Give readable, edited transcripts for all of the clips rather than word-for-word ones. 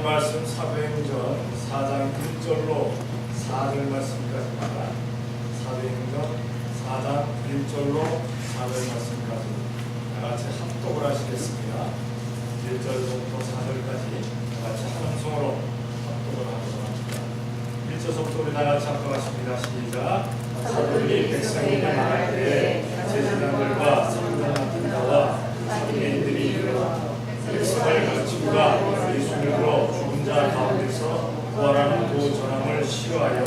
하나님 말씀 사도행전 4장 1절로 4절 말씀까지입니다. 사도행전 4장 1절로 4절 말씀까지 다같이 합독을 하시겠습니다. 1절부터 4절까지 다같이 한 음성으로 합독을 하도록 합니다. 1절부터 우리 다같이 합독하십니다. 시작. 사도들이 백성에게 말할 때에 제사장들과 성전 같은 자와 사두개인들이 이르러 백성을 가르치고가 예수를 들어 죽은 자 가운데서 부활하는 그 전함을 싫어하여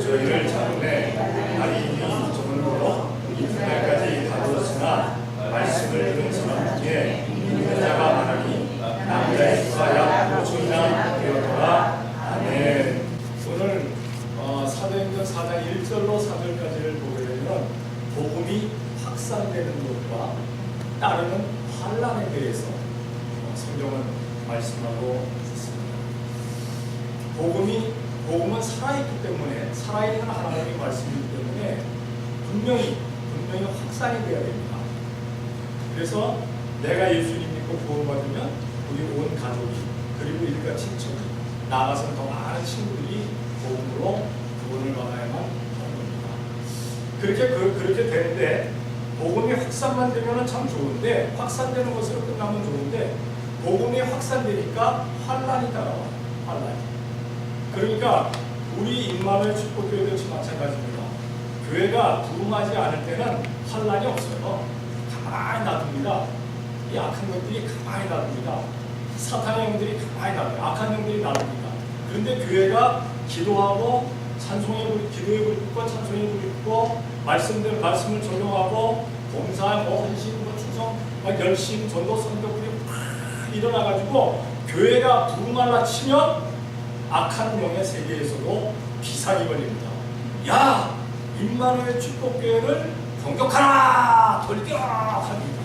저희를 잡으매 날이 이미 저물므로 이튿날까지 가두었으나 말씀을 들은 사람 중에 믿는 자가 많으니 남자의 수가 약 5천이나 되었더라. 아멘. 오늘 사도행전 4장 1절로 4절까지를 보게 되면 복음이 확산되는 것과 따르는 환란에 대해서 성경은 말씀하고 있습니다. 복음은 살아있기 때문에, 살아있는 하나님의 말씀이기 때문에 분명히 확산이 되어야 됩니다. 그래서 내가 예수님 믿고 구원받으면 우리 온 가족이, 그리고 일가 친척이, 나아가서는 더 많은 친구들이 복음으로 구원을 받아야만 하는 겁니다. 그렇게 되는데, 복음이 확산만 되면 참 좋은데, 확산되는 것으로 끝나면 좋은데, 복음이 확산되니까 환란이 따라와요. 환란이. 그러니까 우리 임마누엘 축복교회도 마찬가지입니다. 교회가 부흥하지 않을 때는 환란이 없어요. 가만히 놔둡니다. 이 악한 것들이 가만히 놔둡니다. 사탄의 영들이 가만히 놔둬요. 악한 영들이 놔둡니다. 그런데 교회가 기도하고 기도에 불이 붙고 찬송에 불이 붙고 말씀을 적용하고 봉사, 헌신, 충성, 열심, 전도, 선교불이 일어나가지고 교회가 부흥하려 치면 악한 영의 세계에서도 비상이 걸립니다. 야! 임마누엘 축복교회를 공격하라! 돌격합니다.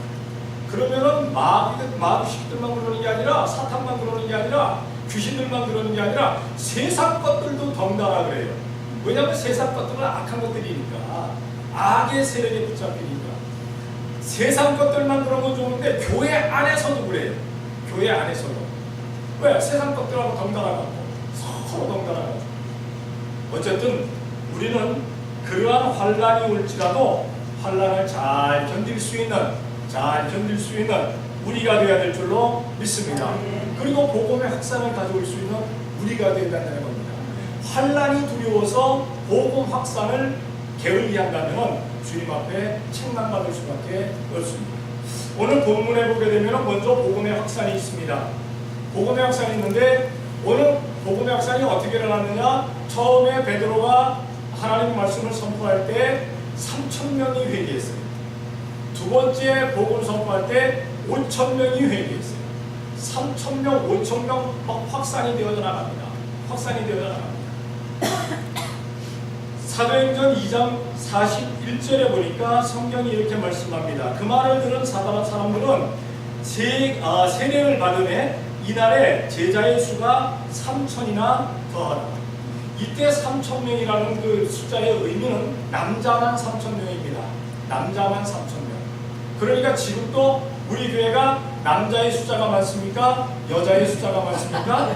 그러면은 마귀식들만 그러는 게 아니라, 사탄만 그러는 게 아니라, 귀신들만 그러는 게 아니라 세상 것들도 덩달아 그래요. 왜냐하면 세상 것들은 악한 것들이니까, 악의 세력에 붙잡히니까. 세상 것들만 그러면 좋은데 교회 안에서도 그래요. 교회 안에서도. 왜? 세상 것들하고 덩달아가고 서로 덩달아가고. 어쨌든 우리는 그러한 환란이 올지라도 환란을 잘 견딜 수 있는 우리가 되어야 될 줄로 믿습니다. 그리고 복음의 확산을 가져올 수 있는 우리가 되어야 된다는 겁니다. 환란이 두려워서 복음 확산을 게을리한다면 주님 앞에 책망받을 수밖에 없습니다. 오늘 본문에 보게 되면 먼저 복음의 확산이 있습니다. 복음의 확산이 있는데, 오늘 복음의 확산이 어떻게 일어났느냐? 처음에 베드로가 하나님 말씀을 선포할 때 3,000명이 회개했어요. 두 번째 복음 선포할 때 5,000명이 회개했어요. 3,000명, 5,000명 확산이 되어져 나갑니다. 사도행전 2장 41절에 보니까 성경이 이렇게 말씀합니다. 그 말을 들은 사람들은 세례를 받으매 이날에 제자의 수가 3,000이나 더하다. 이때 3,000명이라는 그 숫자의 의미는 남자만 3,000명입니다. 남자만 3,000명. 그러니까 지금도 우리 교회가 남자의 숫자가 많습니까? 여자의 숫자가 많습니까?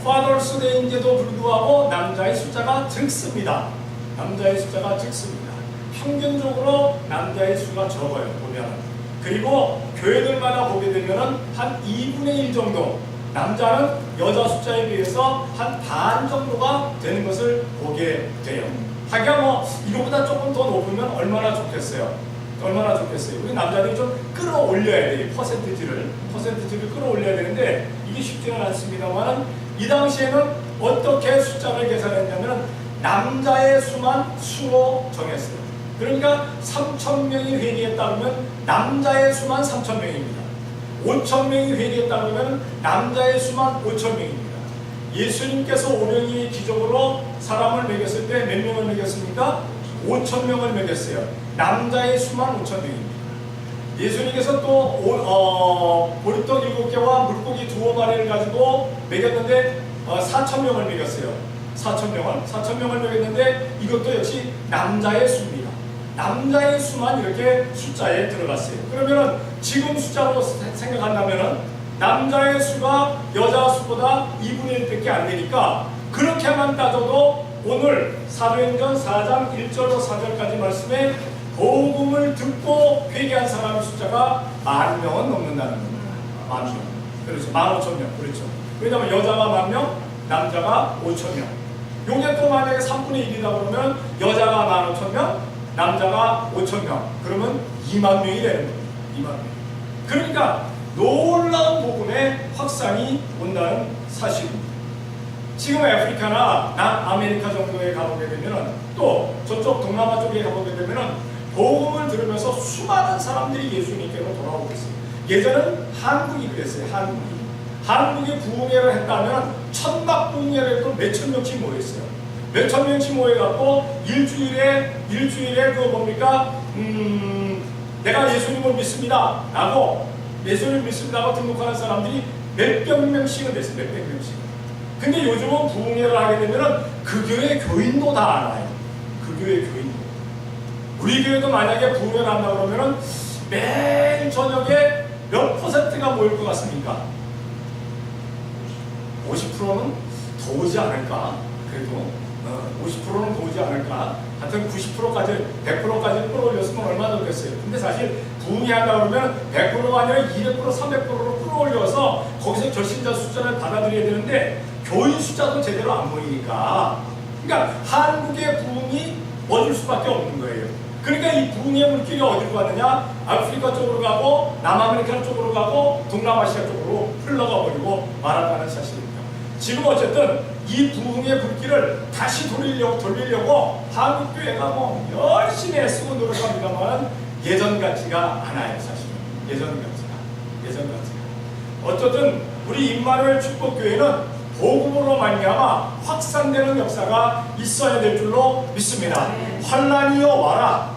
파더스 데이인데도 불구하고 남자의 숫자가 적습니다. 평균적으로 남자의 수가 적어요, 보면. 그리고 교회들마다 보게 되면 한 2분의 1 정도, 남자는 여자 숫자에 비해서 한 반 정도가 되는 것을 보게 돼요. 하기야 이거보다 조금 더 높으면 얼마나 좋겠어요. 우리 남자들이 좀 끌어올려야 돼요. 퍼센티지를 끌어올려야 되는데 이게 쉽지는 않습니다만, 이 당시에는 어떻게 숫자를 계산했냐면 남자의 수만 수로 정했어요. 그러니까 3,000명이 회개했다 그러면 남자의 수만 3,000명입니다. 5,000명이 회개했다 그러면 남자의 수만 5,000명입니다. 예수님께서 오병이의 기적으로 사람을 먹였을 때 몇 명을 먹였습니까? 5,000명을 먹였어요. 남자의 수만 5,000명입니다. 예수님께서 또 보리떡 7개와 물고기 2마리를 가지고 먹였는데 4,000명을 먹였어요. 4,000명을 먹였는데 이것도 역시 남자의 수입니다. 남자의 수만 이렇게 숫자에 들어갔어요. 그러면은 지금 숫자로 생각한다면은 남자의 수가 여자 수보다 2분의 1밖에 안 되니까 그렇게만 따져도 오늘 사도행전 4장 1절로 4절까지 말씀에 복음을 듣고 회개한 사람의 숫자가 10,000명은 넘는다는 겁니다. 10,000명. 그렇죠. 15,000명. 그렇죠. 왜냐하면 여자가 10,000명, 남자가 5,000명. 요게 또 만약에 3분의 1이다 그러면 여자가 15,000명, 남자가 5,000명. 그러면 20,000명이 되는 겁니다. 20,000명. 그러니까 놀라운 복음의 확산이 온다는 사실입니다. 지금 아프리카나 남아메리카 정도에 가보게 되면은 또 저쪽 동남아 쪽에 가보게 되면은 복음을 들으면서 수많은 사람들이 예수님께로 돌아오고 있어요. 예전은 한국이 그랬어요. 한국이 부흥회를 했다면 천막 부흥회를 해도 몇천 명씩 모였어요. 몇천 명씩 모여갖고 일주일에 그 뭡니까 내가 예수님을 믿습니다 라고 예수님을 믿습니다 하고 등록하는 사람들이 몇백 명씩은 됐어요. 몇백 명씩. 근데 요즘은 부흥회를 하게 되면은 그 교회 교인도 다 알아요. 그 교회 교인도. 우리 교회도 만약에 부흥회를 한다 그러면은 매일 저녁에 몇 %가 모일 것 같습니까? 50%는 더 오지 않을까? 그래도 50%는 더 오지 않을까? 하여튼 90%까지 100%까지 끌어올렸으면 얼마나 좋겠어요. 근데 사실 부흥회 한다 그러면 100%가 아니라 200% 300%로 끌어올려서 거기서 결신자 숫자를 받아들여야 되는데 교인 숫자도 제대로 안 모이니까 그러니까 한국의 부흥이 멎을 수밖에 없는 거예요. 그러니까 이 부흥의 물길이 어디로 가느냐? 아프리카 쪽으로 가고 남아메리카 쪽으로 가고 동남아시아 쪽으로 흘러가 버리고 말았다는 사실입니다. 지금 어쨌든 이 부흥의 불길을 다시 돌리려고 한국교회가 뭐 열심히 애쓰고 노력합니다만 예전 같지가 않아요. 사실은 예전 같지가 어쨌든 우리 임마누엘 축복교회는 복음으로 말미암아 확산되는 역사가 있어야 될 줄로 믿습니다. 환난이여 와라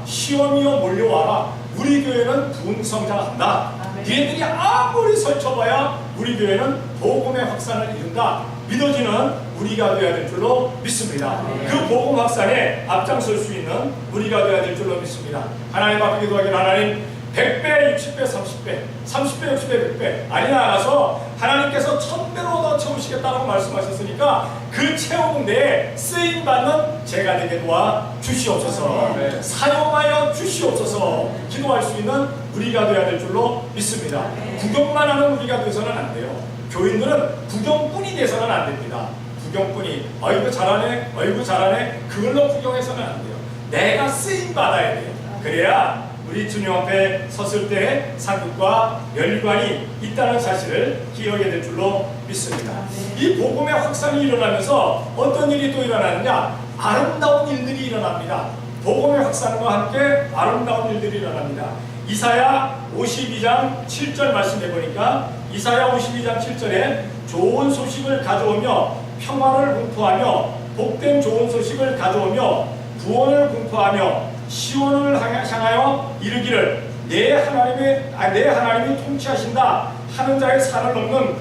시험이여 몰려와라. 우리 교회는 부흥성장한다. 니네들이 아무리 설쳐봐야 우리 교회는 복음의 확산을 이룬다 믿어지는 우리가 되어야 될 줄로 믿습니다. 그 복음 확산에 앞장설 수 있는 우리가 되어야 될 줄로 믿습니다. 하나님 앞에 기도하기를 하나님 100배, 60배, 30배, 30배, 60배, 100배 아니 나가서 하나님께서 1000배로 더 채우시겠다고 말씀하셨으니까 그 채우는 데에 쓰임받는 제가 되게 도와 주시옵소서. 사용하여 주시옵소서. 기도할 수 있는 우리가 되어야 될 줄로 믿습니다. 구경만 하는 우리가 돼서는 안 돼요. 교인들은 구경꾼이 돼서는 안 됩니다. 구경꾼이 어이구 잘하네 그걸로 구경해서는 안 돼요. 내가 쓰임받아야 돼요. 그래야 우리 주님 앞에 섰을 때 상급과 면류관이 있다는 사실을 기억해야 될 줄로 믿습니다. 이 복음의 확산이 일어나면서 어떤 일이 또 일어나느냐? 아름다운 일들이 일어납니다. 복음의 확산과 함께 아름다운 일들이 일어납니다. 이사야 52장 7절 말씀해 보니까 이사야 52장 7절에 좋은 소식을 가져오며 평화를 공포하며 복된 좋은 소식을 가져오며 구원을 공포하며 시온을 향하여 이르기를 내 하나님이 통치하신다 하는 자의 산을 넘는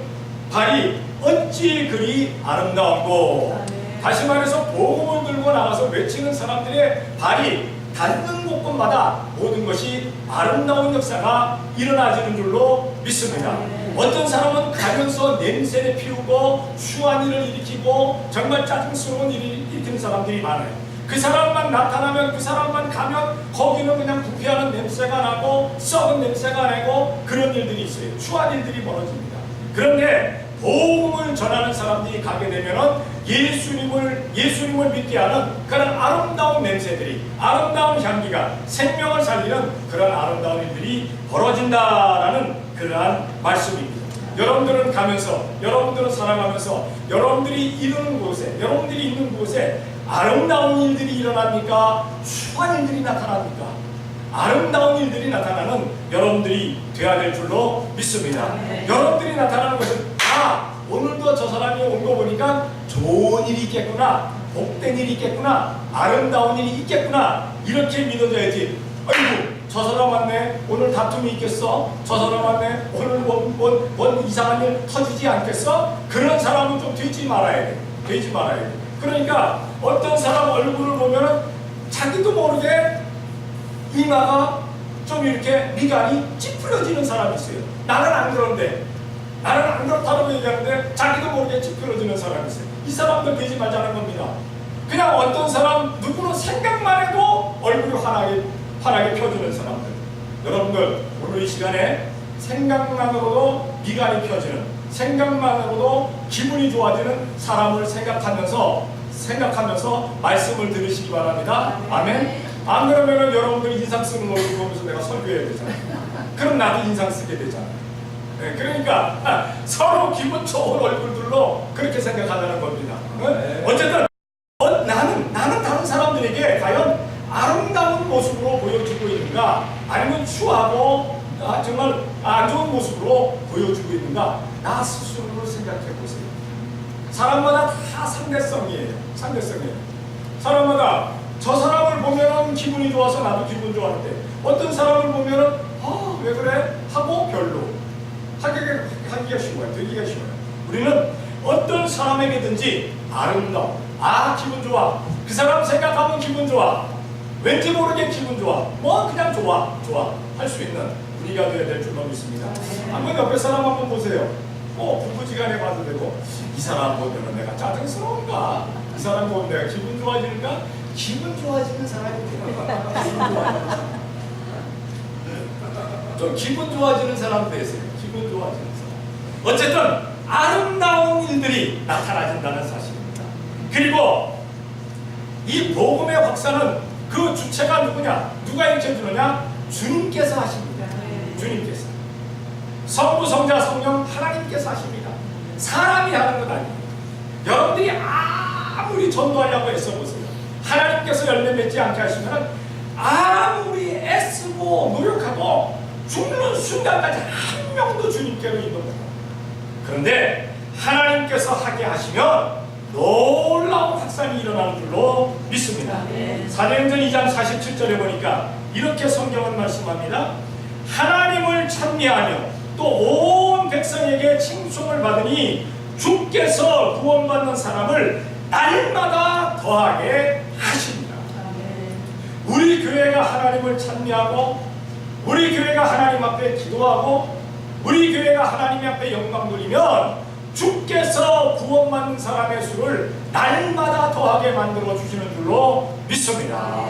발이 어찌 그리 아름다운고. 다시 말해서 복음을 들고 나가서 외치는 사람들의 발이 닿는 곳곳마다 모든 것이 아름다운 역사가 일어나지는 줄로 믿습니다. 어떤 사람은 가면서 냄새를 피우고 추한 일을 일으키고 정말 짜증스러운 일을 일으키는 사람들이 많아요. 그 사람만 나타나면 그 사람만 가면 거기는 그냥 부패하는 냄새가 나고 썩은 냄새가 나고 그런 일들이 있어요. 추한 일들이 벌어집니다. 그런데 복음을 전하는 사람들이 가게 되면은 예수님을 믿게 하는 그런 아름다운 냄새들이 아름다운 향기가 생명을 살리는 그런 아름다운 일들이 벌어진다라는 그러한 말씀입니다. 여러분들은 가면서 여러분들은 살아가면서 여러분들이 있는 곳에 아름다운 일들이 일어납니까? 추한 일들이 나타납니까? 아름다운 일들이 나타나는 여러분들이 되어야 될 줄로 믿습니다. 여러분들이 나타나는 것은 오늘도 저 사람이 온 거 보니까 좋은 일이 있겠구나, 복된 일이 있겠구나, 아름다운 일이 있겠구나 이렇게 믿어져야지. 아이고 저 사람 왔네, 오늘 다툼이 있겠어? 저 사람 왔네, 오늘 뭔 이상한 일 터지지 않겠어? 그런 사람은 좀 되지 말아야 돼. 그러니까 어떤 사람 얼굴을 보면은 자기도 모르게 이마가 좀 이렇게 미간이 찌푸려지는 사람이 있어요. 나는 안 그런데, 나는 안 그렇다고 얘기하는데 자기도 모르게 찌그러지는 사람이 있어요. 이 사람들 되지 말자는 겁니다. 그냥 어떤 사람, 누구는 생각만 해도 얼굴이 환하게 펴지는 사람들. 여러분들, 오늘 이 시간에 생각만으로도 미간이 펴지는, 생각만으로도 기분이 좋아지는 사람을 생각하면서 말씀을 들으시기 바랍니다. 아멘. 안 그러면은 여러분들이 인상 쓰는 얼굴 보면서 내가 설교해야 되잖아요. 그럼 나도 인상 쓰게 되잖아요. 네, 그러니까 서로 기분 좋은 얼굴들로 그렇게 생각하자는 겁니다. 어쨌든 나는 다른 사람들에게 과연 아름다운 모습으로 보여주고 있는가, 아니면 추하고 정말 안 좋은 모습으로 보여주고 있는가, 나 스스로를 생각해 보세요. 사람마다 다 상대성이에요. 사람마다 저 사람을 보면 기분이 좋아서 나도 기분 좋아하는데, 어떤 사람을 보면 왜 그래? 하고 별로. 하기가 쉬워요. 되기가 쉬워요. 우리는 어떤 사람에게든지 아름다워, 기분 좋아, 그 사람 생각하면 기분 좋아, 왠지 모르게 기분 좋아, 그냥 좋아 할 수 있는 우리가 되어야 될 줄로 믿습니다. 한번 옆에 사람 한번 보세요. 부부지간에 봐도 되고, 이 사람 보면 내가 짜증스러운가? 이 사람 보면 내가 기분 좋아지는가? 기분 좋아지는 사람이 되는 좀 기분 좋아지는 사람 되세요. 기분 좋아지는 사람. 어쨌든 아름다운 일들이 나타나진다는 사실입니다. 그리고 이 복음의 확산은 그 주체가 누구냐? 누가 일으켜주느냐? 주님께서 하십니다. 주님께서. 성부, 성자, 성령 하나님께서 하십니다. 사람이 하는 것 아니에요. 여러분들이 아무리 전도하려고 애써보세요. 하나님께서 열매 맺지 않게 하시면 아무리 애쓰고 노력하고 죽는 순간까지 한 명도 주님께로 인도합니다. 그런데 하나님께서 하게 하시면 놀라운 확산이 일어나는 줄로 믿습니다. 사도행전 2장 47절에 보니까 이렇게 성경은 말씀합니다. 하나님을 찬미하며 또 온 백성에게 칭송을 받으니 주께서 구원받는 사람을 날마다 더하게 하십니다. 우리 교회가 하나님을 찬미하고, 우리 교회가 하나님 앞에 기도하고, 우리 교회가 하나님 앞에 영광 돌리면 주께서 구원받는 사람의 수를 날마다 더하게 만들어 주시는 줄로 믿습니다.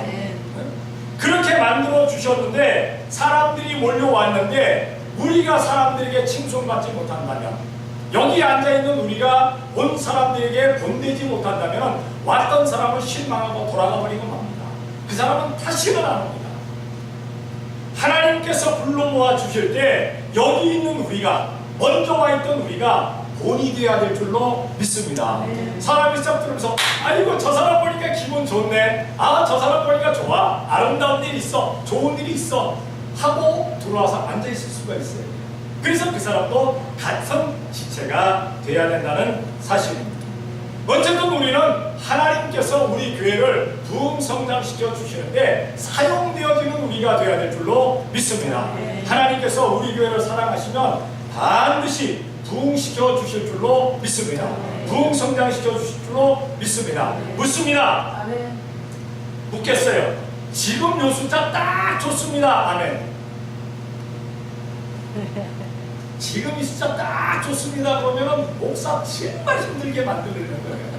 그렇게 만들어 주셨는데 사람들이 몰려왔는데 우리가 사람들에게 칭송받지 못한다면, 여기 앉아있는 우리가 온 사람들에게 본되지 못한다면 왔던 사람은 실망하고 돌아가 버리고 맙니다. 그 사람은 다시는 안 옵니다. 하나님께서 불러 모아 주실 때 여기 있는 우리가, 먼저 와 있던 우리가 본이 되어야 될 줄로 믿습니다. 사람이 싹 들으면서 아이고 저 사람 보니까 기분 좋네, 저 사람 보니까 좋아, 아름다운 일이 있어, 좋은 일이 있어 하고 들어와서 앉아있을 수가 있어요. 그래서 그 사람도 같은 지체가 되어야 된다는 사실입니다. 어쨌든 우리는 하나님께서 우리 교회를 부흥 성장시켜 주시는데 사용되어지는 우리가 되어야 될 줄로 믿습니다. 하나님께서 우리 교회를 사랑하시면 반드시 부흥시켜 주실 줄로 믿습니다. 부흥 성장시켜 주실 줄로 믿습니다. 묻습니다. 묻겠어요. 지금 요 숫자 딱 좋습니다. 아멘. 지금 이 숫자 딱 좋습니다. 그러면 목사 정말 힘들게 만들려는 거예요.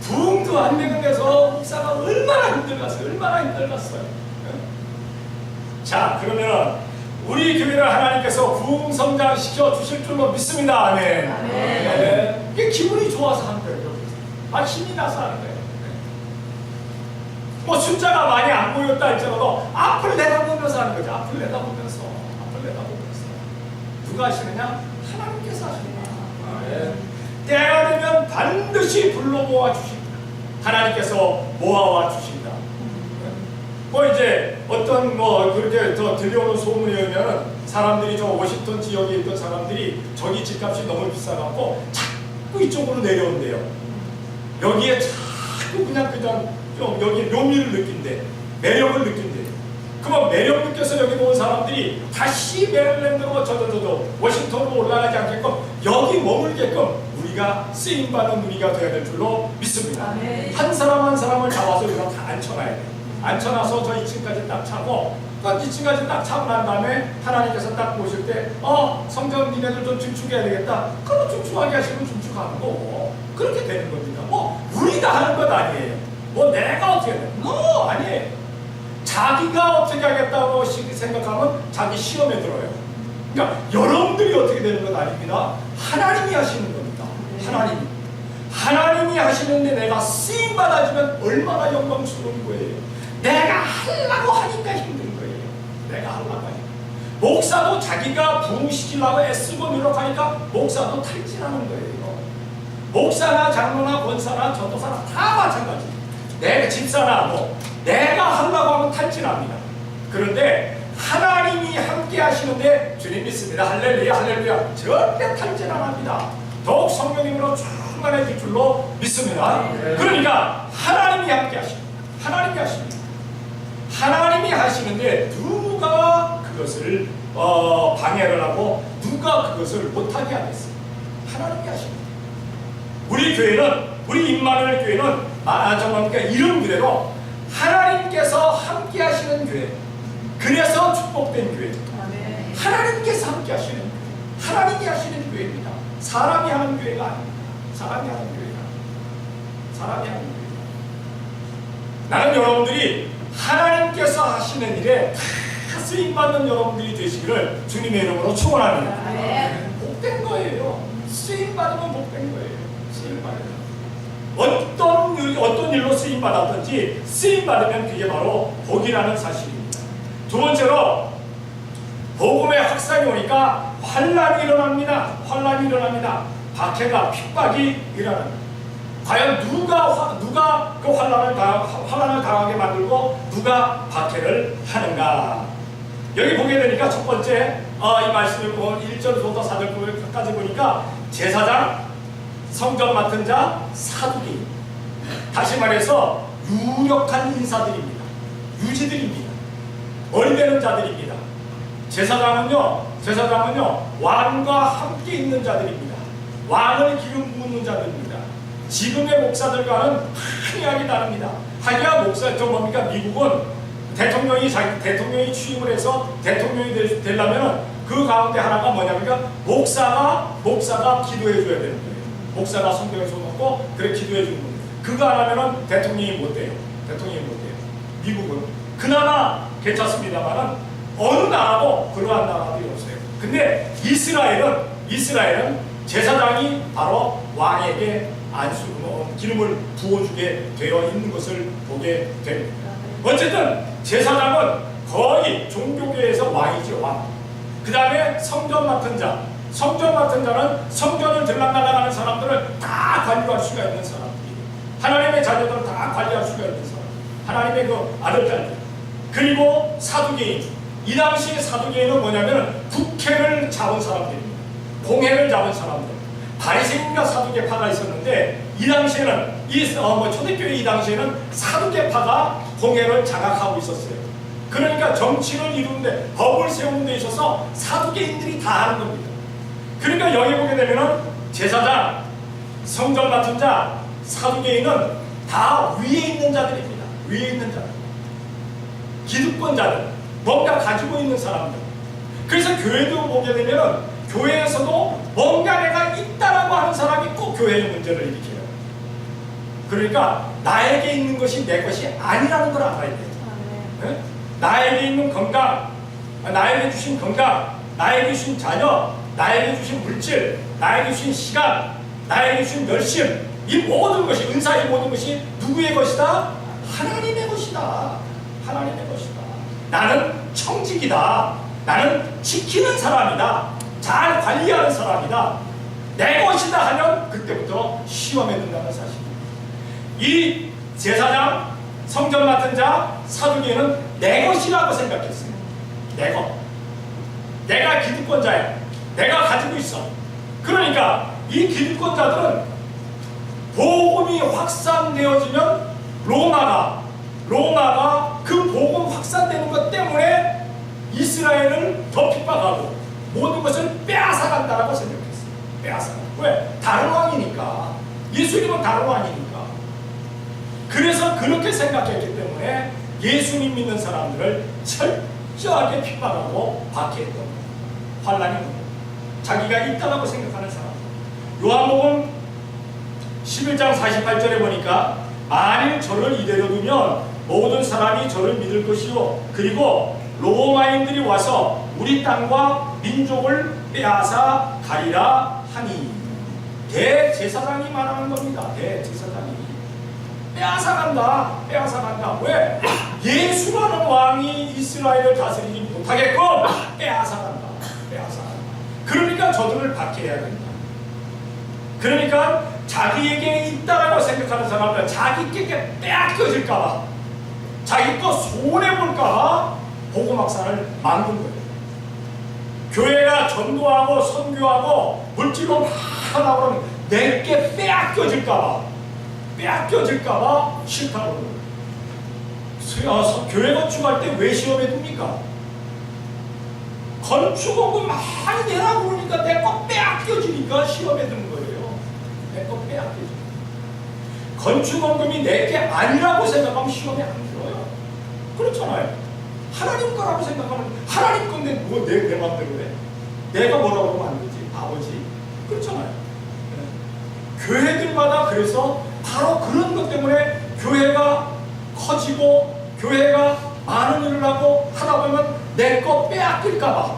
부흥도 안 되는 데서 목사가 얼마나 힘들었어요. 자, 그러면 우리 교회를 하나님께서 부흥 성장시켜 주실 줄로 믿습니다. 아멘. 아멘. 이게 기분이 좋아서 하는 거예요. 힘이 나서 하는 거예요. 숫자가 많이 안 보였다 할지라도 앞을 내다보면서 하는 거죠. 앞을 내다보면서. 누가 하시느냐? 하나님께서 하십니다. 때가 되면 반드시 불러 모아 주십니다. 하나님께서 모아와 주십니다. 이제 어떤 그렇게 더 들려오는 소문에 의하면 사람들이 저 워싱턴 지역에 있던 사람들이 저기 집값이 너무 비싸갖고 자꾸 이쪽으로 내려온대요. 여기에 자꾸 그냥 여기 묘미를 느낀대, 매력을 느낀대. 그럼 매력 느껴서 여기 온 사람들이 다시 메릴랜드로 저도 워싱턴으로 올라가지 않게끔 여기 머물게끔 우리가 쓰임받은 우리가 되어야 될 줄로 믿습니다. 한 사람 한 사람을 잡아서 여기서 다 앉혀놔야 돼요. 앉혀놔서 저 2층까지 딱 차고 이쯤까지 딱 차고 난 다음에 하나님께서 딱 보실 때 성전 니네들 좀 증축해야 되겠다. 그럼 증축하게 하시면 증축하는 거고 그렇게 되는 겁니다. 뭐 우리가 하는 것 아니에요. 뭐 내가 어떻게 돼? 뭐 아니에요. 자기가 어떻게 하겠다고 생각하면 자기 시험에 들어요. 그러니까 여러분들이 어떻게 되는 건 아닙니다. 하나님이 하시는 겁니다. 하나님이 하시는데 내가 쓰임 받아주면 얼마나 영광스러운 거예요. 내가 하려고 하니까 힘든 거예요. 내가 하려고 하니까. 목사도 자기가 부흥시키려고 애쓰고 노력하니까 목사도 탈진하는 거예요. 목사나 장로나 권사나 전도사나 다 마찬가지. 내가 집사나 내가 하려고 하면 탈진합니다. 그런데 하나님이 함께 하시는데 주님 믿습니다. 할렐루야 할렐루야. 절대 탈진 안 합니다. 더욱 성령님으로 충만해질 줄로 믿습니다. 그러니까 하나님이 함께 하십니다. 하나님이 하시는데 누가 그것을 방해를 하고 누가 그것을 못하게 하겠어요. 하나님이 하십니다. 우리 교회는, 우리 임마누엘 교회는 정말 이름 그대로 하나님께서 함께 하시는 교회, 그래서 축복된 교회. 하나님께서 함께 하시는 교회, 하나님이 하시는 교회입니다. 사람이 하는 교회가 아닙니다. 사람이 하는 교회가. 나는 여러분들이 하나님께서 하시는 일에 다 쓰임받는 여러분들이 되시기를 주님의 이름으로 축원합니다. 복된 거예요. 쓰임받으면 복된 거예요. 쓰임받으면 어떤 일로 쓰임받았든지 쓰임받으면 그게 바로 복이라는 사실입니다. 두 번째로 복음의 확산이 오니까 환란이 일어납니다. 박해가, 핍박이 일어납니다. 과연 누가 그 환란을 당하게 만들고 누가 박해를 하는가? 여기 보게 되니까 첫 번째 이 말씀을 보면 1절부터 4절까지 보니까 제사장, 성전 맡은 자, 사두기. 다시 말해서 유력한 인사들입니다. 유지들입니다. 머리되는 자들입니다. 제사장은요 왕과 함께 있는 자들입니다. 왕을 기름 부는 자들입니다. 지금의 목사들과는 한이하게 다릅니다. 하기야 미국은 대통령이 취임을 해서 대통령이 되려면 그 가운데 하나가 뭐냐면 목사가 기도해 줘야 되는 거예요. 목사가 성경에 써놓고 그래 기도해 주는 거예요. 그거 안 하면은 대통령이 못 돼요. 미국은 그나마 괜찮습니다만은 어느 나라도 그러한 나라들이 없어요. 근데 이스라엘은 제사장이 바로 왕에게 기름을 부어주게 되어 있는 것을 보게 됩니다. 어쨌든 제사장은 거의 종교계에서 왕이죠. 왕. 그 다음에 성전 맡은 자는 성전을 들락날락하는 사람들을 다 관리할 수가 있는 사람들이에요. 하나님의 자녀들을 다 관리할 수가 있는 사람, 하나님의 그 아들딸들. 그리고 사두개인. 이 당시에 사두개인은 뭐냐면 국회를 잡은 사람들입니다. 공회를 잡은 사람들. 바리새인과 사두개파가 있었는데 이 당시에는 초대교회 이 당시에는 사두개파가 공회를 장악하고 있었어요. 그러니까 정치를 이루는데 법을 세우는 데 있어서 사두개인들이 다 하는 겁니다. 그러니까 여기 보게 되면은 제사장, 성전 맡은 자, 사두개인은 다 위에 있는 자들입니다. 위에 있는 자들, 기득권자들, 뭔가 가지고 있는 사람들. 그래서 교회도 보게 되면은 교회에서도 뭔가 내가 있다라고 하는 사람이 꼭 교회의 문제를 일으켜요. 그러니까 나에게 있는 것이 내 것이 아니라는 걸 알아야 돼요. 네? 나에게 있는 건강, 나에게 주신 건강, 나에게 주신 자녀, 나에게 주신 물질, 나에게 주신 시간, 나에게 주신 열심, 이 모든 것이, 은사, 이 모든 것이 누구의 것이다? 하나님의 것이다. 하나님의 것이다. 나는 청직이다. 나는 지키는 사람이다. 잘 관리하는 사람이다. 내 것이다 하면 그때부터 시험에 든다는 사실입니다. 이 제사장, 성전 맡은 자, 사두개는 내 것이라고 생각했어요. 내 것. 내가 기득권자야. 내가 가지고 있어. 그러니까 이 기득권자들은 복음이 확산되어지면 로마가 그 복음 확산되는 것 때문에 이스라엘을 더 핍박하고 모든 것을 빼앗아간다라고 생각했어요. 빼앗아가. 왜? 다른 왕이니까. 예수님은 다른 왕이니까. 그래서 그렇게 생각했기 때문에 예수님 믿는 사람들을 철저하게 핍박하고 박해했던 거예요. 환란이 오고 자기가 있다라고 생각하는 사람. 요한복음 11장 48절에 보니까 만일 저를 이대로 두면 모든 사람이 저를 믿을 것이요 그리고 로마인들이 와서 우리 땅과 민족을 빼앗아 가리라 하니. 대제사장이 말하는 겁니다. 대제사장이 빼앗아간다. 빼앗아간다. 왜? 예수라는 왕이 이스라엘을 다스리지 못하게끔 빼앗아간다. 빼앗아간다. 그러니까 저들을 박해해야 된다. 그러니까 자기에게 있다라고 생각하는 사람들, 자기에게 빼앗겨질까봐, 자기 거 손해볼까봐 복음 확산을 막는 거예요. 교회가 전도하고 선교하고 물질로 막 하다 보면 내게 빼앗겨질까봐 싫다고 그러는. 교회 건축할 때 왜 시험에 둡니까? 건축원금 많이 내라고 그러니까 내 거 빼앗겨지니까 시험에 드는 거예요. 내 거 빼앗겨지니까. 건축원금이 내게 아니라고 생각하면 시험에 안 들어요. 그렇잖아요. 하나님 거라고 생각하면 하나님 건데 뭐 내 맘대로 해? 내가 뭐라고 하면 안 되지? 아버지. 그렇잖아요. 네. 교회들마다 그래서 바로 그런 것 때문에 교회가 커지고 교회가 많은 일을 하고 하다 보면 내 거 빼앗길까봐,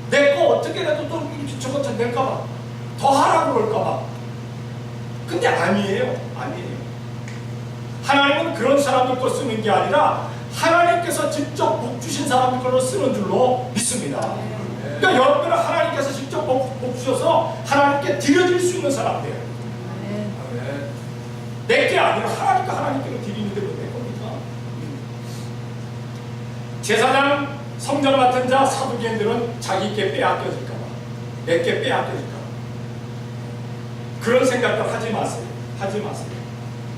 내 거 어떻게라도 또 저것 좀 낼까봐, 더 하라고 그럴까봐. 근데 아니에요. 아니에요. 하나님은 그런 사람들 거 쓰는 게 아니라 하나님께서 직접 복 주신 사람들 걸로 쓰는 줄로 믿습니다. 그러니까 여러분들은 하나님께서 직접 복 주셔서 하나님께 드려질 수 있는 사람들. 내게 아니라 하나님께로 드리는 대로 내 겁니다. 제사장, 성전 맡은 자, 사두개인들은 자기께 빼앗겨질까봐, 내게 빼앗겨질까봐 그런 생각도 하지 마세요. 하지 마세요.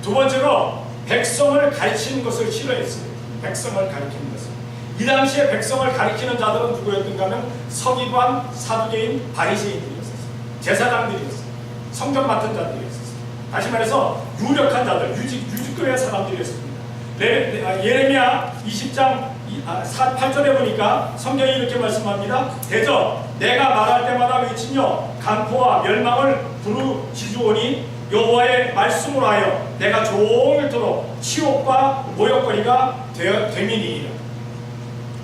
두 번째로 백성을 가르치는 것을 싫어했어요. 백성을 가르치는 것을. 이 당시에 백성을 가르치는 자들은 누구였던가 하면 서기관, 사두개인, 바리새인들이었어요. 제사장들이었어요. 성전 맡은 자들이었어요. 다시 말해서 유력한 자들, 유직교회 사람들이었습니다. 예레미야 20장 8절에 보니까 성경이 이렇게 말씀합니다. 대저 내가 말할 때마다 외치며 강포와 멸망을 부르짖으오니 여호와의 말씀으로 하여 내가 종일토록 치욕과 모욕거리가 되미니.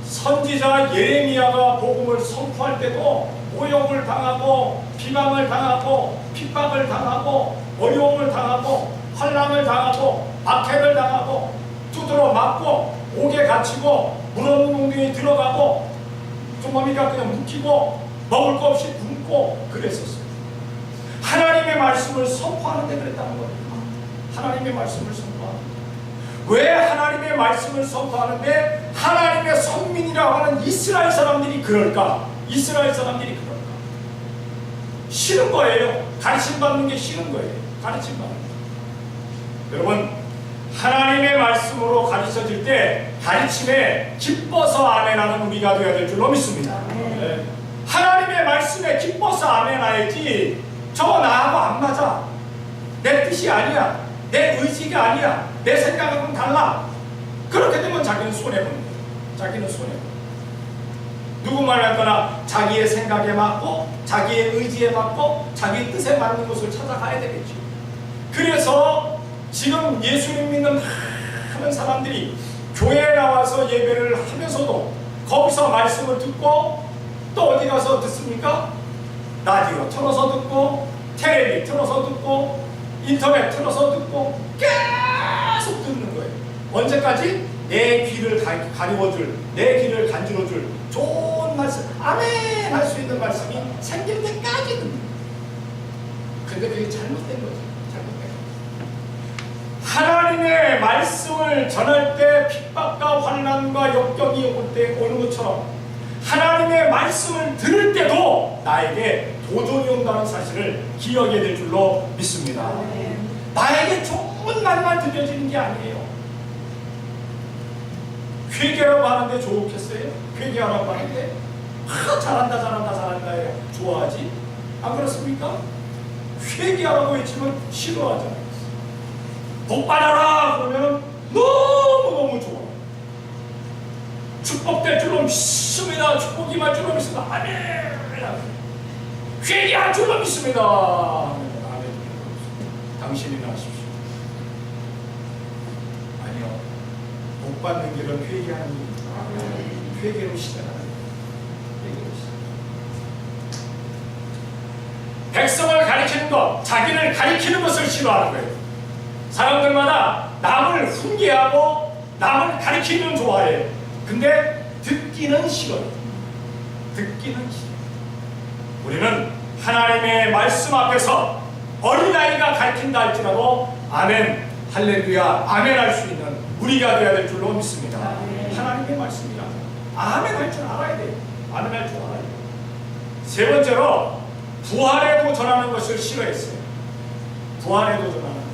선지자 예레미야가 복음을 선포할 때도 모욕을 당하고 비방을 당하고 핍박을 당하고 어려움을 당하고 환난을 당하고 박해를 당하고 두드러 맞고 옥에 갇히고 무너는 웅덩이에 들어가고 주머니가 그냥 묵히고 먹을 거 없이 굶고 그랬었어요. 하나님의 말씀을 선포하는데 그랬다는 겁니다. 하나님의 말씀을 선포하는. 왜 하나님의 말씀을 선포하는데 하나님의 선민이라고 하는 이스라엘 사람들이 그럴까? 이스라엘 사람들이 그럴까? 싫은 거예요. 가르침 받는 게 싫은 거예요. 가르침 받는 거. 여러분, 하나님의 말씀으로 가르쳐질 때 가르침에 기뻐서 아멘하는 우리가 되어야 될 줄로 믿습니다. 네. 하나님의 말씀에 기뻐서 아멘하야지. 저거 나하고 안 맞아. 내 뜻이 아니야. 내 의지가 아니야. 내 생각하고는 달라. 그렇게 되면 자기는 손해보는 거예요. 자기는 손해보는 거예요. 누구 말할 거나 자기의 생각에 맞고 자기의 의지에 맞고 자기의 뜻에 맞는 것을 찾아가야 되겠죠. 그래서 지금 예수님 믿는 많은 사람들이 교회에 나와서 예배를 하면서도 거기서 말씀을 듣고 또 어디 가서 듣습니까? 라디오 틀어서 듣고 텔레비 틀어서 듣고 인터넷 틀어서 듣고 계속 듣는 거예요. 언제까지? 내 귀를 가리워줄, 내 귀를 간지러줄 좋은 말씀, 아멘 할 수 있는 말씀이 생길 때까지 듣는 거예요. 근데 그게 잘못된 거죠. 잘못된 거죠. 하나님의 말씀을 전할 때 핍박과 환난과 역경이 오는 것처럼 하나님의 말씀을 들을 때도 나에게 도전이 온다는 사실을 기억해야 될 줄로 믿습니다. 나에게 좋은 말만 들려지는 게 아니에요. 회개라고 하는데 좋겠어요? 회개하라고 하는데 잘한다 잘한다 잘한다 해요. 좋아하지? 안 그렇습니까? 회개하라고 외치면 싫어하잖아요. 복 받아라 그러면 너무너무 좋아. 축복 축복될 줄로 믿습니다. 축복이 임할 줄로 믿습니다. 아멘. 회개할 줄로 믿습니다. 아멘. 당신이나 하십시오. 아니요. 복 받는 길은 회개하는 길입니다. 회개로 시작하는 백성을 가리키는 것, 자기를 가리키는 것을 싫어하는 거예요. 사람들마다 남을 훈계하고 남을 가리키는 좋아해요. 근데 듣기는 싫어요. 듣기는 싫어요. 우리는 하나님의 말씀 앞에서 어린아이가 가리킨다 할지라도 아멘, 할렐루야, 아멘 할 수 있는 우리가 되어야 될 줄로 믿습니다. 하나님의 말씀이라 아멘 할 줄 알아야 돼요. 아멘 할 줄 알아야 돼요. 세 번째로 부활에도 전하는 것을 싫어했어요. 부활에도 전하는 것을.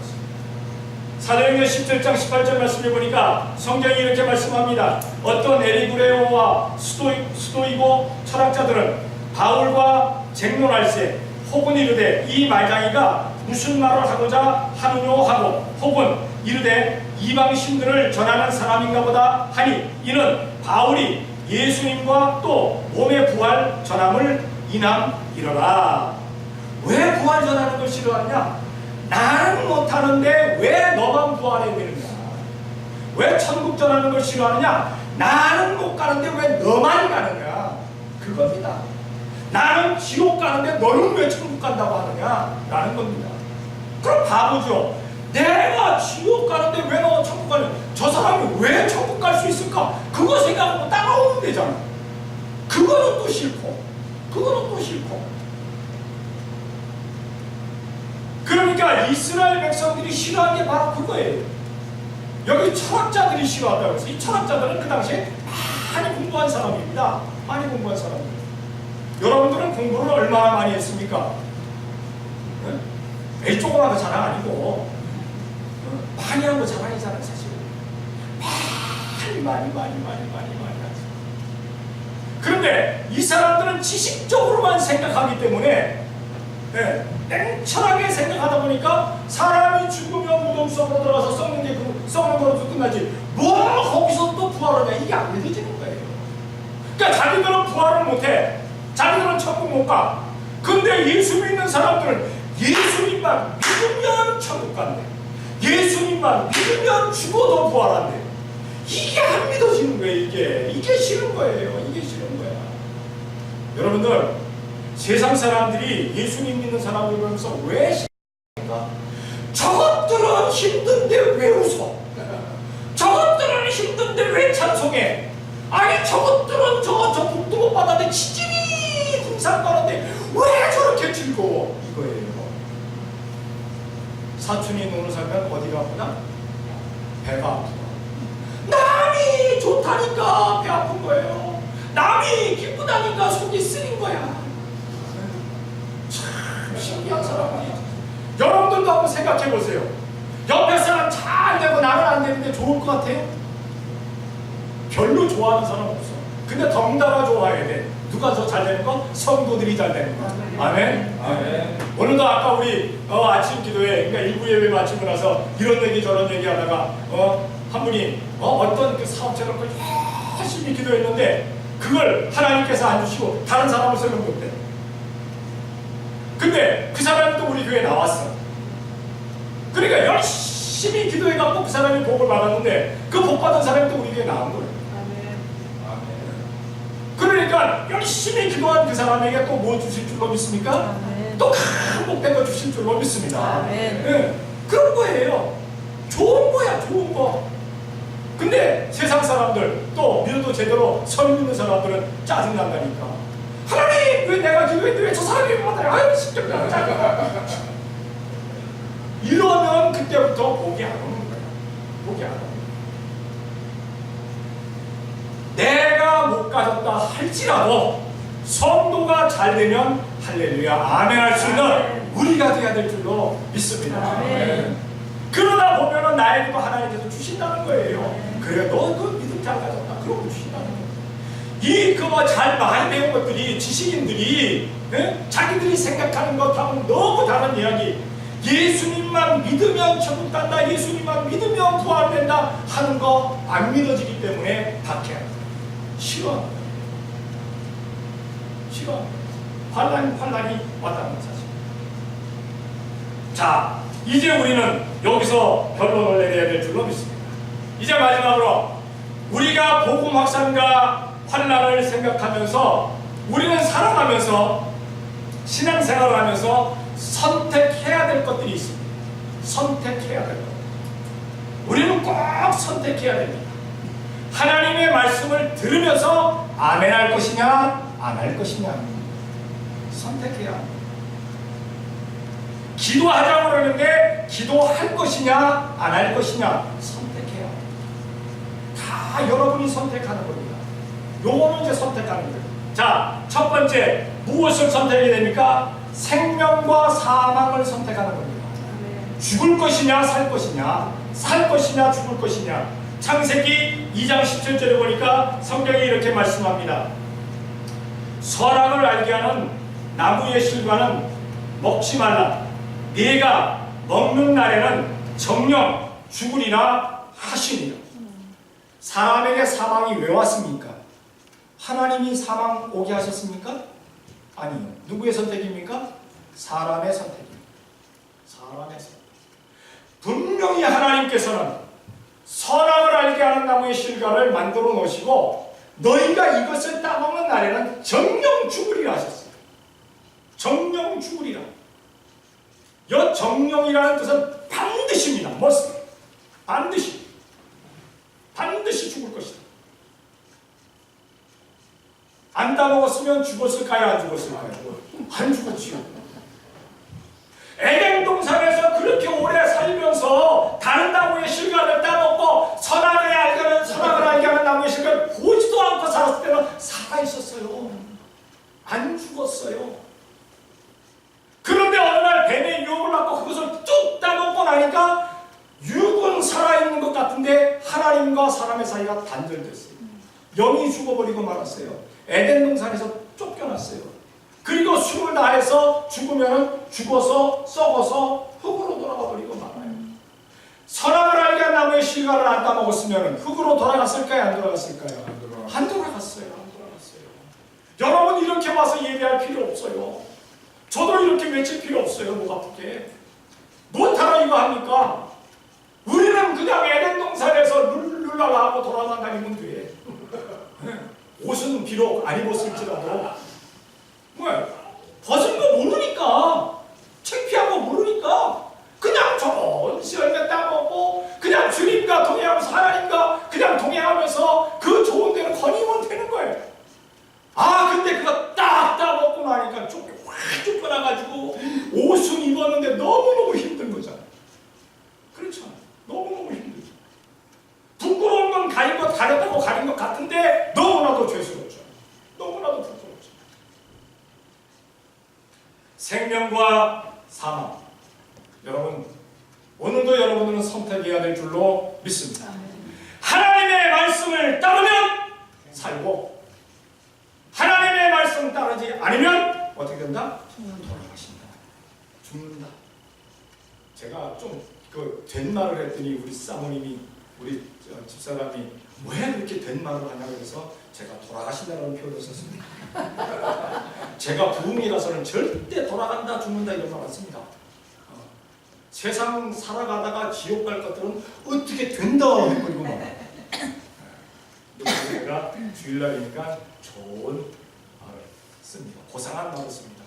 사도행전 17장 18절 말씀을 보니까 성경이 이렇게 말씀합니다. 어떤 에리구레오와 수도이고 철학자들은 바울과 쟁론할세 혹은 이르되 이 말장이가 무슨 말을 하고자 하느뇨 하고 혹은 이르되 이방신들을 전하는 사람인가 보다 하니 이는 바울이 예수님과 또 몸의 부활 전함을 이남이러라. 왜 부활 전하는 걸 싫어하냐? 나는 못하는데 왜 너만 부활해야 되느냐? 왜 천국 전하는 걸 싫어하느냐? 나는 못 가는데 왜 너만 가느냐? 그겁니다. 나는 지옥 가는데 너는 왜 천국 간다고 하느냐? 라는 겁니다. 그럼 바보죠. 내가 지옥 가는데 왜 너 천국 가느냐? 저 사람이 왜 천국 갈 수 있을까? 그거 생각하고 따라오면 되잖아. 그거는 또 싫고 그거는 또 싫고. 그러니까 이스라엘 백성들이 싫어한 게 바로 그거예요. 여기 철학자들이 싫어한다고 해서 이 철학자들은 그 당시에 많이 공부한 사람입니다. 많이 공부한 사람들. 여러분들은 공부를 얼마나 많이 했습니까? 네? 조그마한 거 자랑 아니고 많이 한 거 자랑이잖아요. 사실 많이 하지. 그런데 이 사람들은 지식적으로만 생각하기 때문에 냉철하게 생각하다 보니까 사람이 죽으면 무덤 속으로 들어가서 썩는 거로 끝나지 뭘 거기서 또 부활하냐 이게 안 믿어지는 거예요. 그러니까 자기들은 부활을 못해. 자기들은 천국 못 가. 근데 예수 믿는 사람들은 예수님만 믿으면 천국 간대. 예수님만 믿으면 죽어도 부활한대. 이게 안 믿어지는 거예요. 이게 싫은 거예요. 이게 싫은 거야. 여러분들 세상 사람들이 예수님 믿는 사람을 보면서 왜 싫은가? 저것들은 힘든데 왜 웃어? 저것들은 힘든데 왜 찬송해? 아니 저것들은 저 복도 못 받았는데 지진이 등산 가는데 왜 저렇게 즐거워? 이거예요. 사촌이 노는 사람은 어디가 아프나? 배가 아프다. 남이 좋다니까 배 아픈 거예요. 남이 기쁘다니까 속이 쓰린 거야. 참 신기한 사람들이. 여러분들도 한번 생각해 보세요. 옆에 사람 잘 되고 나는 안 되는데 좋을 것 같아요? 별로 좋아하는 사람 없어. 근데 덩달아 좋아해야 돼. 누가 더 잘 되는 거? 성도들이 잘 되는 거. 아멘? 아멘. 오늘도 아까 우리 아침 기도회, 그러니까 일부 예배 마치고 나서 이런 얘기 저런 얘기 하다가 한 분이 어떤 그 사업자를 열심히 기도했는데 그걸 하나님께서 안 주시고 다른 사람을 설명했대. 근데 그 사람이 또 우리 교회에 나왔어. 그러니까 열심히 기도해갖고 그 사람이 복을 받았는데 그 복 받은 사람이 또 우리 교회에 나온 거예요. 그러니까 열심히 기도한 그 사람에게 또 뭐 주실 줄로 믿습니까? 또 큰 복된 거 주실 줄로 믿습니다. 네. 그런 거예요. 좋은 거야, 좋은 거. 근데 세상 사람들 또 믿어도 제대로 선 믿는 사람들은 짜증난다니까. 하나님 왜 내가 기도했는데 왜 저 사람이 받아요? 아유 십자가 짜증나. 이러면 그때부터 복이 안 오는 거야. 복이 안 오는 거야. 내가 못 가졌다 할지라도 성도가 잘 되면 할렐루야 아멘 할 수 있는 우리가 돼야 될 줄로 믿습니다. 아멘. 그러다 보면은 나에게도 하나님께서 주신다는 거예요. 그래 너 그 믿음 잘 가졌다. 그러고 주신다는 거예요. 이 그거 잘 많이 배운 것들이 지식인들이 자기들이 생각하는 것하고 너무 다른 이야기. 예수님만 믿으면 천국 간다. 예수님만 믿으면 부활된다 하는 거 안 믿어지기 때문에 박해합니다. 싫어합니다. 환란이 왔다는 사실. 자, 이제 우리는 여기서 결론을 내려야 될 줄로 믿습니다. 이제 마지막으로 우리가 복음 확산과 환란을 생각하면서 우리는 살아가면서 신앙생활을 하면서 선택해야 될 것들이 있습니다. 선택해야 될 것. 우리는 꼭 선택해야 됩니다. 하나님의 말씀을 들으면서 아멘 할 것이냐 안 할 것이냐 선택해야 합니다. 기도하자고 그러는데 기도할 것이냐 안 할 것이냐 선택해야 합니다. 다 여러분이 선택하는 겁니다. 요거는 이제 선택하는 거예요. 자, 첫 번째 무엇을 선택해야 됩니까? 생명과 사망을 선택하는 겁니다. 죽을 것이냐 살 것이냐, 살 것이냐 죽을 것이냐. 창세기 2장 17절에 보니까 성경이 이렇게 말씀합니다. 선악을 알게 하는 나무의 실과는 먹지 말라. 네가 먹는 날에는 정령 죽으리라 하시니라. 사람에게 사망이 왜 왔습니까? 하나님이 사망 오게 하셨습니까? 아니요. 누구의 선택입니까? 사람의 선택입니다. 사람의 선택. 분명히 하나님께서는 선악을 알게 하는 나무의 실과를 만들어 놓으시고 너희가 이것을 따먹는 날에는 정령 죽으리라 하셨어요. 정령 죽으리라. 여 정령이라는 뜻은 반드시입니다. 머스트. 반드시 죽을 것이다. 안 따먹었으면 죽었을까요? 안 죽었을까요? 안 죽었지요. 에덴 동산에서 그렇게 오래 살면서 다른 나무의 실과를 따먹고 선악을 알게 하는 나무의 실과를 보지도 않고 살았을 때는 살아있었어요. 안 죽었어요. 그런데 어느 날 뱀의 유혹을 받고 그것을 쭉 따먹고 나니까 육은 살아있는 것 같은데 하나님과 사람의 사이가 단절됐어요. 영이 죽어버리고 말았어요. 에덴 동산에서 쫓겨났어요. 그리고 숨을 다해서 죽으면 죽어서 썩어서 흙으로 돌아가 버리고 말아요. 선악을 알게 한 나무의 실과를 안 따먹었으면 흙으로 돌아갔을까요? 안 돌아갔을까요? 안 돌아갔어요. 여러분 이렇게 와서 예배할 필요 없어요. 저도 이렇게 외칠 필요 없어요. 목 아프게. 못하러 이거 합니까? 우리는 그냥 에덴 동산에서 룰루랄라 하고 돌아다니면 돼. 옷은 비록 안 입었을지라도 벗은 거 모르니까, 창피한 거 모르니까 그냥 좋은 열매 따먹고 그냥 주님과 동행하면서 하나님과 그냥 동행하면서 그 좋은 데를 거니면 되는 거예요. 아 근데 그거 딱 따먹고 나니까 쫓겨 확 쫓겨나가지고 옷은 입었는데 너무너무 힘든 거잖아요. 그렇죠. 너무너무 힘들죠. 부끄러운 건 가렸다고 가린 것 같은데 너무나도 죄스럽죠. 너무나도 부끄럽죠. 생명과 사망. 여러분, 오늘도 여러분들은 선택해야 될 줄로 믿습니다. 하나님의 말씀을 따르면 살고, 하나님의 말씀 따르지 않으면 어떻게 된다? 돌아가신다. 죽는다. 제가 좀 된 말을 했더니 우리 사모님이, 우리 집사람이 왜 그렇게 된 말을 하냐고 해서 제가 돌아가신다라는 표현을 썼습니다. 제가 부흥이라서는 절대 돌아간다 죽는다 이런 말 안 씁니다. 세상 살아가다가 지옥 갈 것들은 어떻게 된다 했고 제가 주일날이니까 좋은 말을 씁니다. 고상한 말을 씁니다.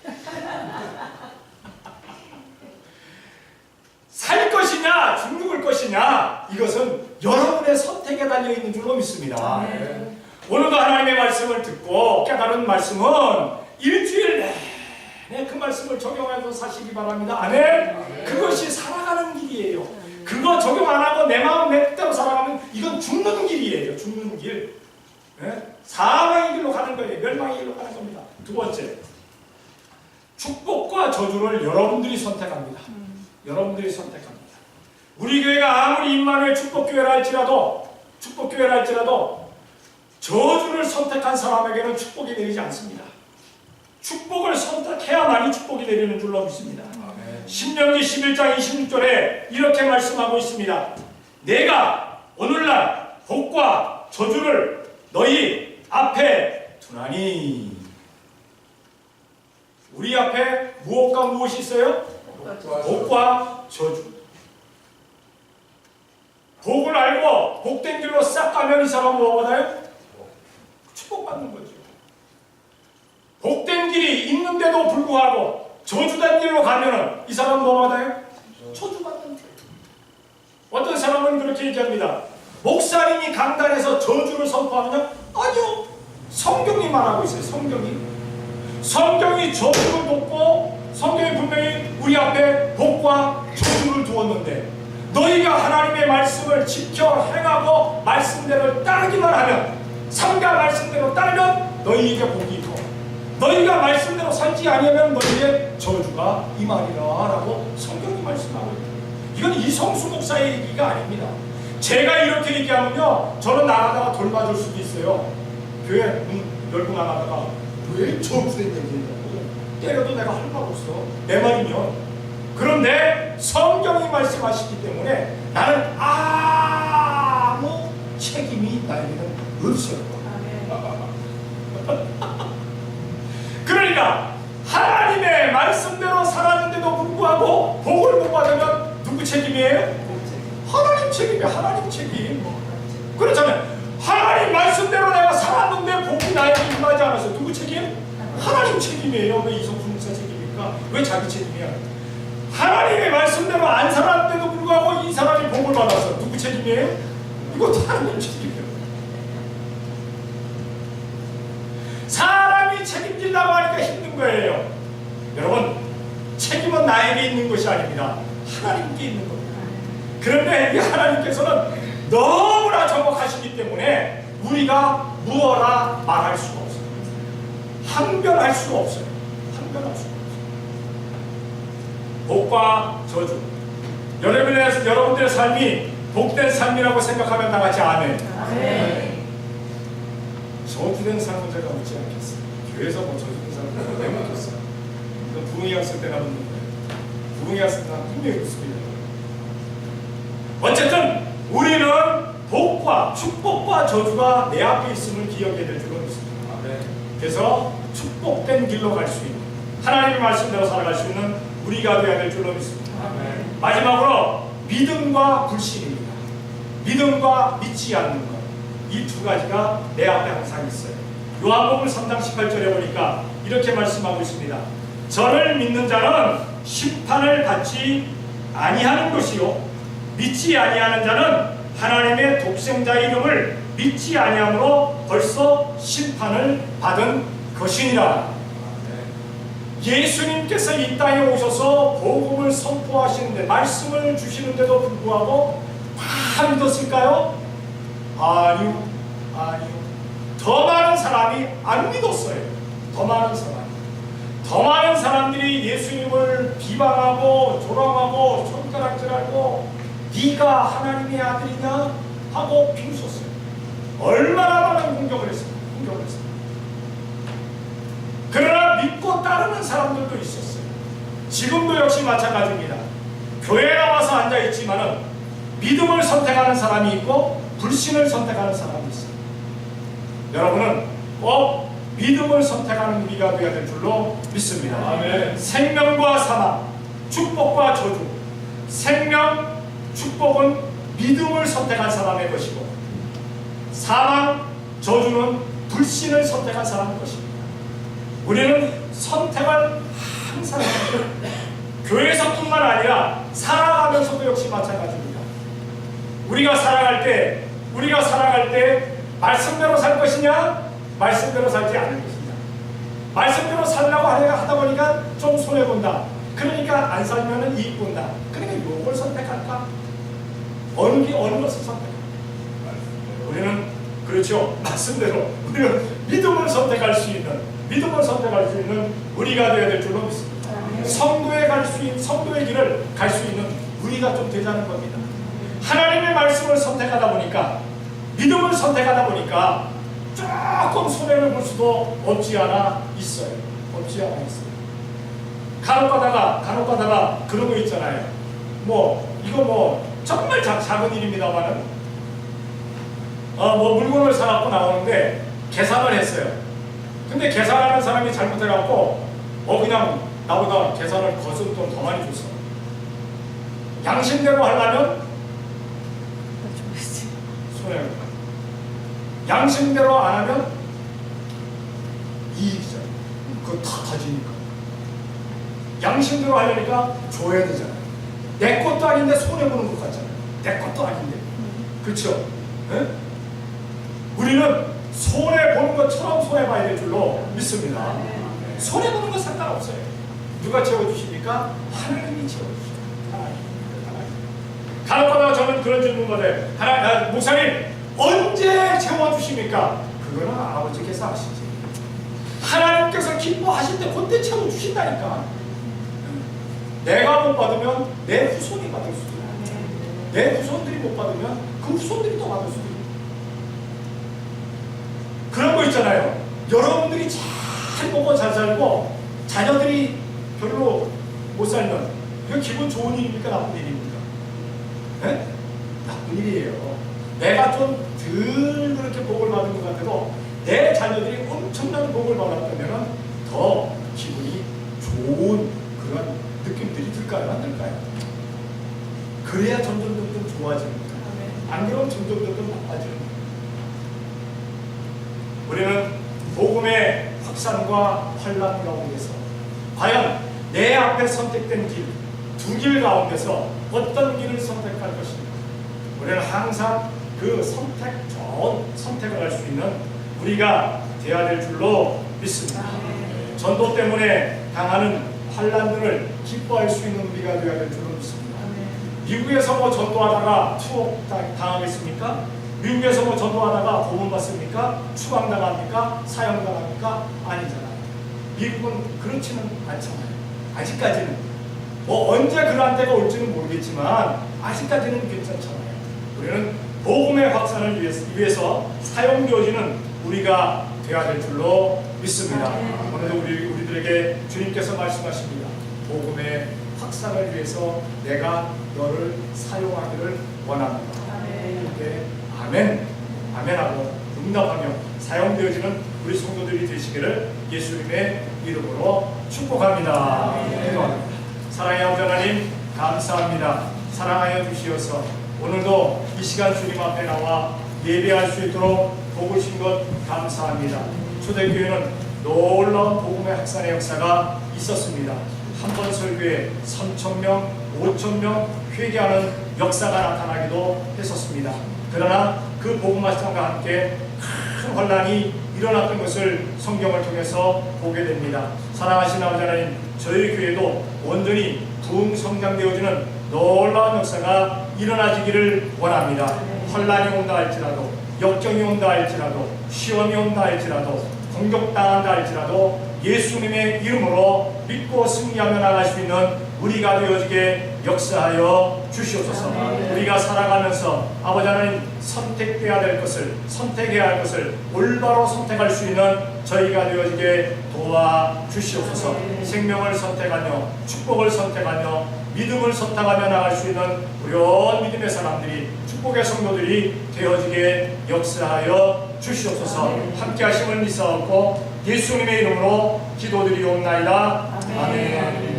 돌아가신다. 살 것이냐 죽을 것이냐 이것은 여러분의 선택에 달려있는 줄로 믿습니다. 오늘도 하나님의 말씀을 듣고 깨달은 말씀은 일주일 내내 그 말씀을 적용해서 사시기 바랍니다. 아멘. 그것이 살아가는 길이에요. 그거 적용 안 하고 내 마음 내 뜻대로 살아가면 이건 죽는 길이에요. 죽는 길. 사망의 길로 가는 거예요. 멸망의 길로 가는 겁니다. 두 번째, 축복과 저주를 여러분들이 선택합니다. 여러분들이 선택합니다. 우리 교회가 아무리 임마누엘 축복교회라 할지라도 저주를 선택한 사람에게는 축복이 내리지 않습니다. 축복을 선택해야만이 축복이 내리는 줄로 믿습니다. 신명기 11장 26절에 이렇게 말씀하고 있습니다. 내가 오늘날 복과 저주를 너희 앞에 두나니. 우리 앞에 무엇과 무엇이 있어요? 복과 저주. 복을 알고 복된 길로 싹 가면 이 사람은 뭐 받아요? 축복받는 거죠. 복된 길이 있는데도 불구하고 저주된 길로 가면은 이 사람은 뭐 받아요? 저주받는 거예요. 어떤 사람은 그렇게 얘기합니다. 목사님이 강단에서 저주를 선포하느냐? 아니요. 성경이 말하고 있어요. 성경이 저주를 돕고 성경이 분명히 우리 앞에 복과 저주를 두었는데 너희가 하나님의 말씀을 지켜 행하고 말씀대로 따르기만 하면, 삼가 말씀대로 따르면 너희에게 복이 있고 너희가 말씀대로 살지 아니하면 너희에게 저주가 임하리라 라고 성경이 말씀하고 있다. 이건 이성수 목사의 얘기가 아닙니다. 제가 이렇게 얘기하면요, 저는 나가다가 돌 맞을 수도 있어요. 교회 문 열고 나가다가 왜 저주된 얘기냐고 때려도 내가 할 말 없어, 내 말이면. 그런데 성경이 말씀하시기 때문에 나는 아무 책임이 나에게는 없어요. 그러니까 하나님의 말씀대로 살았는데도 불구하고 복을 못 받으면 누구 책임이에요? 하나님 책임이에요. 하나님 책임. 그렇잖아요. 하나님 말씀대로 내가 살았는데 복이 나에게 임하지 않았어요. 누구 책임? 하나님 책임이에요. 왜 이성수 목사 책임입니까? 왜 자기 책임이야? 하나님의 말씀대로 안 살았는데도 불구하고 이 사람이 복을 받았어. 누구 책임이에요? 이것도 하나님 책임이에요. 사람이 책임지려고 하니까 힘든 거예요. 여러분, 책임은 나에게 있는 것이 아닙니다. 하나님께 있는 겁니다. 그런데 이 하나님께서는 너무나 정확하시기 때문에 우리가 무어라 말할 수가 없어요. 항변할 수가 없어요. 항변할 수가 없어요. 복과 저주. 여러분들의 삶이 복된 삶이라고 생각하면 다 같이 아멘. 저주된 삶은 제가 묻지 않겠어요. 교회에서 뭐 저주된 삶을 왜 묻겠어요? 이건 부흥이 왔을 때나 묻는 거예요. 부흥이 왔을 때는 분명히 묻습니다. 어쨌든 우리는 복과 축복과 저주가 내 앞에 있음을 기억해야 될 줄로 믿습니다. 그래서 축복된 길로 갈 수 있는, 하나님의 말씀대로 살아갈 수 있는 우리가 되어야 될 줄로 믿습니다. 마지막으로 믿음과 불신입니다. 믿음과 믿지 않는 것, 이 두 가지가 내 앞에 항상 있어요. 요한복음 3장 18절에 보니까 이렇게 말씀하고 있습니다. 저를 믿는 자는 심판을 받지 아니하는 것이요, 믿지 아니하는 자는 하나님의 독생자 이름을 믿지 아니함으로 벌써 심판을 받은 것이니라. 예수님께서 이 땅에 오셔서 복음을 선포하시는데, 말씀을 주시는데도 불구하고 다 믿었을까요? 아니요. 더 많은 사람이 안 믿었어요. 더 많은 사람들이 예수님을 비방하고 조롱하고 손가락질하고 네가 하나님의 아들이냐 하고 비웃었어요. 얼마나 많은 공격을 했습니다. 그러나 믿고 따르는 사람들도 있었어요. 지금도 역시 마찬가지입니다. 교회에 나와서 앉아있지만은 믿음을 선택하는 사람이 있고 불신을 선택하는 사람이 있어요. 여러분은 꼭 믿음을 선택하는 우리가 되어야 될 줄로 믿습니다. 아멘. 생명과 사망, 축복과 저주. 생명, 축복은 믿음을 선택한 사람의 것이고, 사망, 저주는 불신을 선택한 사람의 것입니다. 우리는 선택을 항상 해요. 교회에서뿐만 아니라 살아가면서도 역시 마찬가지입니다. 우리가 살아갈 때 말씀대로 살 것이냐, 말씀대로 살지 않을 것이냐. 말씀대로 살려고 하다 보니까 좀 손해본다. 그러니까 안 살면 이익 본다. 그러니까 이걸 선택할까? 어느 것을 선택할까? 우리는 그렇죠. 말씀대로 우리는 믿음을 선택할 수 있는 우리가 되어야 될 줄로 믿습니다. 성도의 길을 갈 수 있는 우리가 좀 되자는 겁니다. 하나님의 말씀을 선택하다 보니까, 믿음을 선택하다 보니까 조금 손해를 볼 수도 없지 않아 있어요. 간혹 가다가 그러고 있잖아요. 이거 정말 작은 일입니다만은 뭐 물건을 사갖고 나오는데 계산을 했어요. 근데 계산하는 사람이 잘못해갖고 그냥 나보다 계산을 거둔 돈 더 많이 줬어. 양심대로 하려면 손해가, 양심대로 안 하면 이익이잖아. 그거 다 가지니까. 양심대로 하려니까 줘야 되잖아요. 내 것도 아닌데 손해보는 것 같잖아요. 내 것도 아닌데. 그렇죠? 네? 우리는 손해보는 것처럼 손해봐야 될 줄로 믿습니다. 손해보는 건 상관없어요. 누가 채워주십니까? 하나님이 채워주셔요. 간혹가다 저는 그런 질문 받아요. 목사님, 언제 채워주십니까? 그거는 아버지께서 하시지. 하나님께서 기뻐하실 때 그때 채워주신다니까. 내가 못 받으면 내 후손이 받을 수도 있고, 내 후손들이 못 받으면 그 후손들이 또 받을 수도 있고. 그런 거 있잖아요. 여러분들이 잘 먹고 잘 살고 자녀들이 별로 못 살면 이거 기분 좋은 일입니까? 나쁜 일입니까? 네? 나쁜 일이에요. 내가 좀 덜 그렇게 복을 받은 것 같아도 내 자녀들이 엄청난 복을 받았다면 더 기분이 좋은 그런 느낌들이 들까요? 안 들까요? 그래야 점점 좋아집니다. 안 그러면 점점 나빠지는 거예요. 우리는 복음의 확산과 환란 가운데서 과연 내 앞에 선택된 길, 두 길 가운데서 어떤 길을 선택할 것인가? 우리는 항상 그 좋은 선택을 할 수 있는 우리가 되어야 될 줄로 믿습니다. 전도 때문에 당하는 환란들을 기뻐할 수 있는 우리가 되어야 될 줄로 믿습니다. 미국에서 뭐 전도하다가 투옥 당하겠습니까? 미국에서 뭐 전도하다가 고문 받습니까? 추방당합니까? 사형당합니까? 아니잖아요. 미국은 그렇지는 않잖아요. 아직까지는. 뭐 언제 그러한 때가 올지는 모르겠지만 아직까지는 괜찮잖아요. 우리는 복음의 확산을 위해서 사용되어지는 우리가 되어야 될 줄로 믿습니다. 오늘도 우리들에게 주님께서 말씀하십니다. 복음의 확산을 위해서 내가 너를 사용하기를 원합니다. 이렇게 아멘, 아멘하고 응답하며 사용되어지는 우리 성도들이 되시기를 예수님의 이름으로 축복합니다. 기도합니다. 사랑의 아버지 하나님 감사합니다. 사랑하여 주시어서 오늘도 이 시간 주님 앞에 나와 예배할 수 있도록 도우신 것 감사합니다. 초대교회는 놀라운 복음의 확산의 역사가 있었습니다. 한 번 설교에 3,000명, 5,000명 회개하는 역사가 나타나기도 했었습니다. 그러나 그 복음 확산과 함께 큰 혼란이 일어났던 것을 성경을 통해서 보게 됩니다. 사랑하신 아버지 하나님, 저희 교회도 온전히 부흥 성장되어지는 놀라운 역사가 일어나지기를 원합니다. 혼란이 온다 할지라도, 역경이 온다 할지라도, 시험이 온다 할지라도, 공격당한다 할지라도 예수님의 이름으로 믿고 승리하며 나갈 수 있는 우리가 되어지게 역사하여 주시옵소서. 우리가 살아가면서 아버지 하나님 선택해야 될 것을, 선택해야 할 것을 올바로 선택할 수 있는 저희가 되어지게 도와주시옵소서. 생명을 선택하며 축복을 선택하며 믿음을 선택하며 나갈 수 있는 어려운 믿음의 사람들이, 축복의 성도들이 되어지게 역사하여 주시옵소서. 함께 하심을 믿사옵고 예수님의 이름으로 기도드리옵나이다. 아멘.